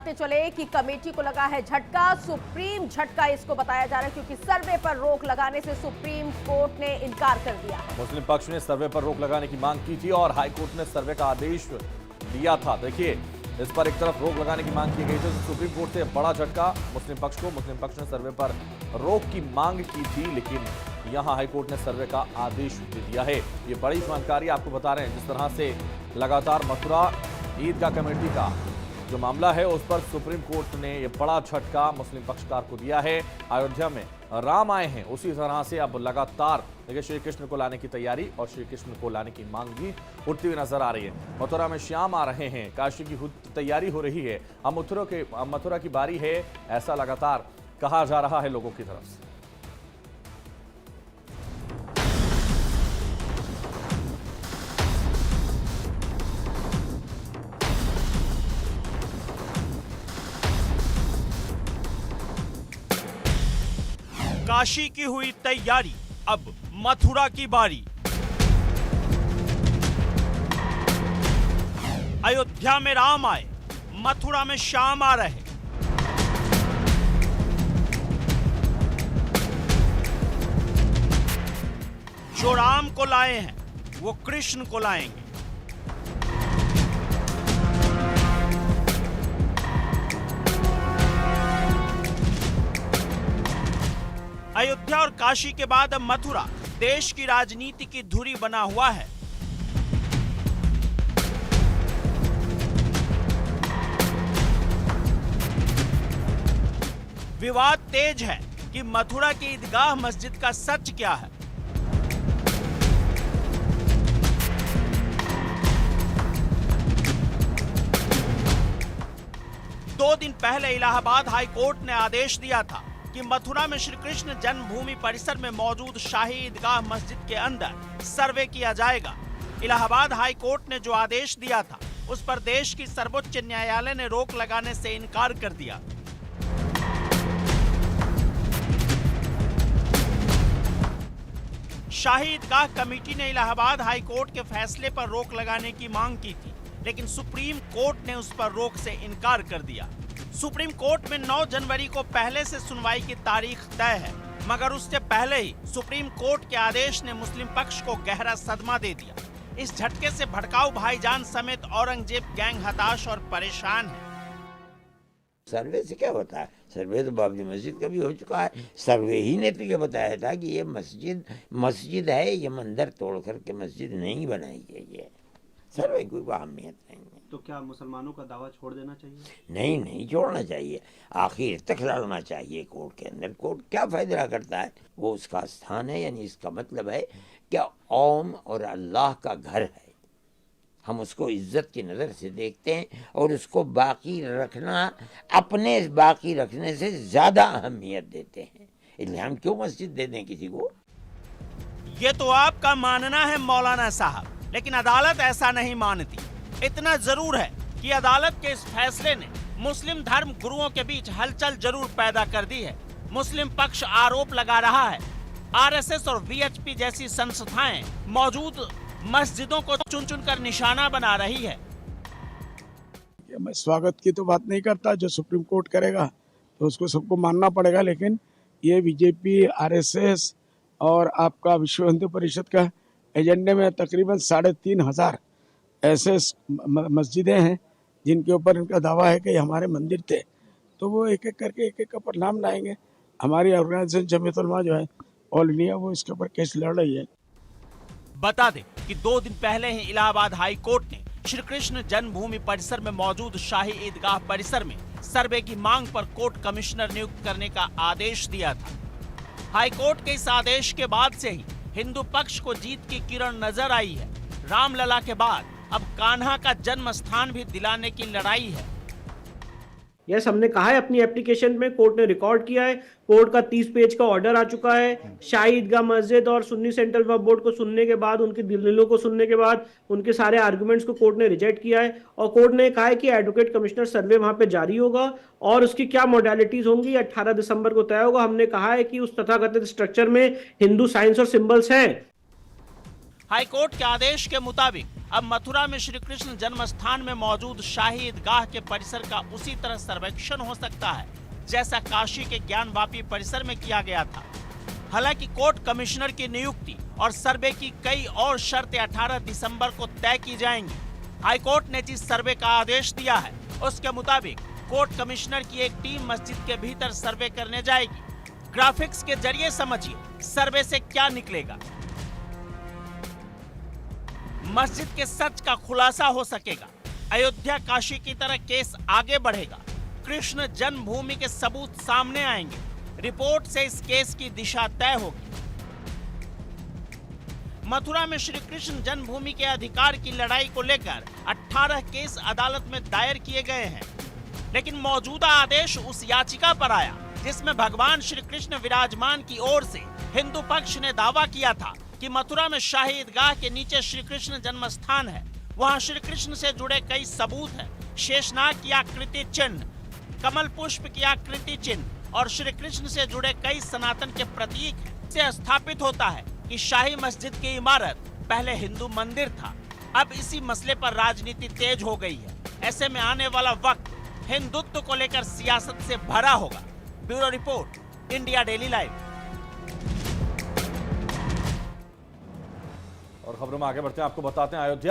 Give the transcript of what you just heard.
चले कि कमेटी को लगा है झटका, सुप्रीम झटका इसको बताया जा रहा है क्योंकि सर्वे पर रोक लगाने से सुप्रीम कोर्ट ने इनकार कर दिया है। मुस्लिम पक्ष ने सर्वे पर रोक लगाने की मांग की थी और हाईकोर्ट ने सर्वे का आदेश दिया था। देखिए, इस पर एक तरफ रोक लगाने की मांग की गई थी, सुप्रीम कोर्ट से बड़ा झटका मुस्लिम पक्ष को। मुस्लिम पक्ष ने सर्वे पर रोक की मांग की थी, लेकिन यहां हाईकोर्ट ने सर्वे का आदेश दे दिया है। ये बड़ी जानकारी आपको बता रहे हैं। जिस तरह से लगातार मथुरा ईदगाह कमेटी का जो मामला है उस पर सुप्रीम कोर्ट ने यह बड़ा झटका मुस्लिम पक्षकार को दिया है। अयोध्या में राम आए हैं, उसी तरह से अब लगातार देखिए श्री कृष्ण को लाने की तैयारी और श्री कृष्ण को लाने की मांग भी उठती हुई नजर आ रही है। मथुरा में श्याम आ रहे हैं, काशी की तैयारी हो रही है। अब मथुरा की बारी है, ऐसा लगातार कहा जा रहा है लोगों की तरफ से। काशी की हुई तैयारी, अब मथुरा की बारी। अयोध्या में राम आए, मथुरा में श्याम आ रहे। जो राम को लाए हैं वो कृष्ण को लाएंगे। अयोध्या और काशी के बाद अब मथुरा देश की राजनीति की धुरी बना हुआ है। विवाद तेज है कि मथुरा की ईदगाह मस्जिद का सच क्या है। दो दिन पहले इलाहाबाद हाई कोर्ट ने आदेश दिया था कि मथुरा में श्री कृष्ण जन्मभूमि परिसर में मौजूद शाही ईदगाह मस्जिद के अंदर सर्वे किया जाएगा। इलाहाबाद हाई कोर्ट ने जो आदेश दिया था उस पर देश की सर्वोच्च न्यायालय ने रोक लगाने से इनकार कर दिया। शाही ईदगाह कमेटी ने इलाहाबाद हाई कोर्ट के फैसले पर रोक लगाने की मांग की थी, लेकिन सुप्रीम कोर्ट ने उस पर रोक से इनकार कर दिया। सुप्रीम कोर्ट में 9 जनवरी को पहले से सुनवाई की तारीख तय है, मगर उससे पहले ही सुप्रीम कोर्ट के आदेश ने मुस्लिम पक्ष को गहरा सदमा दे दिया। इस झटके से भड़काऊ भाईजान समेत औरंगजेब गैंग हताश और परेशान है। सर्वे से क्या होता है? सर्वे तो बाबरी मस्जिद का भी हो चुका है। सर्वे ही ने तो ये बताया था कि ये मस्जिद है, ये मंदिर तोड़ करके मस्जिद नहीं बनाई गई है। सर्वे की कोई अहमियत नहीं है। तो क्या मुसलमानों का दावा छोड़ देना चाहिए? नहीं छोड़ना चाहिए, आखिर तक लड़ना चाहिए कोर्ट के अंदर। कोर्ट क्या फैसला करता है वो उसका स्थान है, यानी इसका मतलब है कि कौम और अल्लाह का घर है। हम उसको इज्जत की नज़र से देखते हैं और उसको बाकी रखना अपने बाकी रखने से ज़्यादा अहमियत देते हैं। इसलिए हम क्यों मस्जिद दे दें किसी को? ये तो आपका मानना है मौलाना साहब, लेकिन अदालत ऐसा नहीं मानती। इतना जरूर है कि अदालत के इस फैसले ने मुस्लिम धर्म गुरुओं के बीच हलचल जरूर पैदा कर दी है। मुस्लिम पक्ष आरोप लगा रहा है आरएसएस और वीएचपी जैसी संस्थाएं मौजूद मस्जिदों को चुन कर निशाना बना रही है। मैं स्वागत की तो बात नहीं करता, जो सुप्रीम कोर्ट करेगा तो उसको सबको मानना पड़ेगा, लेकिन ये बीजेपी, आरएसएस और आपका विश्व हिंदू परिषद का एजेंडे में तकरीबन 3,500 ऐसे मस्जिदें हैं जिनके ऊपर इनका दावा है कि हमारे मंदिर थे। तो वो एक एक करके एक एक पर नाम लाएंगे। हमारी ऑर्गेनाइजेशन जमीयत उलमा जो है ऑल इंडिया, वो इसके ऊपर केस लड़ रही है। बता दें कि 2 दिन पहले ही इलाहाबाद हाई कोर्ट ने श्री कृष्ण जन्मभूमि परिसर में मौजूद शाही ईदगाह परिसर में सर्वे की मांग पर कोर्ट कमिश्नर नियुक्त करने का आदेश दिया था। हाई कोर्ट के इस आदेश के बाद से ही हिंदू पक्ष को जीत की किरण नजर आई है। रामलला के बाद अब कान्हा का जन्म स्थान भी दिलाने की लड़ाई है। यस, हमने कहा है अपनी एप्लीकेशन में, कोर्ट ने रिकॉर्ड किया है। कोर्ट का 30 पेज का ऑर्डर आ चुका है। शाही ईदगाह मस्जिद और सुन्नी सेंट्रल वक्फ बोर्ड को सुनने के बाद, उनकी दलीलों को सुनने के बाद, उनके सारे आर्गुमेंट्स को कोर्ट ने रिजेक्ट किया है और कोर्ट ने कहा है कि एडवोकेट कमिश्नर सर्वे वहां पे जारी होगा और उसकी क्या मॉडलिटीज होंगी 18 दिसंबर को तय होगा। हमने कहा है कि उस तथाकथित स्ट्रक्चर में हिंदू साइंस और सिंबल्स हैं। हाईकोर्ट के आदेश के मुताबिक अब मथुरा में श्री कृष्ण जन्म स्थान में मौजूद शाही ईदगाह के परिसर का उसी तरह सर्वेक्षण हो सकता है जैसा काशी के ज्ञानवापी परिसर में किया गया था। हालांकि कोर्ट कमिश्नर की नियुक्ति और सर्वे की कई और शर्तें 18 दिसंबर को तय की जाएंगी। हाईकोर्ट ने जिस सर्वे का आदेश दिया है उसके मुताबिक कोर्ट कमिश्नर की एक टीम मस्जिद के भीतर सर्वे करने जाएगी। ग्राफिक्स के जरिए समझिए सर्वे से क्या निकलेगा। मस्जिद के सच का खुलासा हो सकेगा। अयोध्या काशी की तरह केस आगे बढ़ेगा। कृष्ण जन्मभूमि के सबूत सामने आएंगे। रिपोर्ट से इस केस की दिशा तय होगी। मथुरा में श्री कृष्ण जन्मभूमि के अधिकार की लड़ाई को लेकर 18 केस अदालत में दायर किए गए हैं, लेकिन मौजूदा आदेश उस याचिका पर आया जिसमें भगवान श्री कृष्ण विराजमान की ओर से हिंदू पक्ष ने दावा किया था कि मथुरा में शाही ईदगाह के नीचे श्री कृष्ण जन्म स्थान है। वहां श्री कृष्ण से जुड़े कई सबूत हैं। शेषनाग की आकृति चिन्ह, कमल पुष्प की आकृति चिन्ह और श्री कृष्ण से जुड़े कई सनातन के प्रतीक हैं। इससे स्थापित होता है कि शाही मस्जिद की इमारत पहले हिंदू मंदिर था। अब इसी मसले पर राजनीति तेज हो गई है। ऐसे में आने वाला वक्त हिंदुत्व को लेकर सियासत से भरा होगा। Bureau report, India daily live. और खबरों में आगे बढ़ते हैं, आपको बताते हैं अयोध्या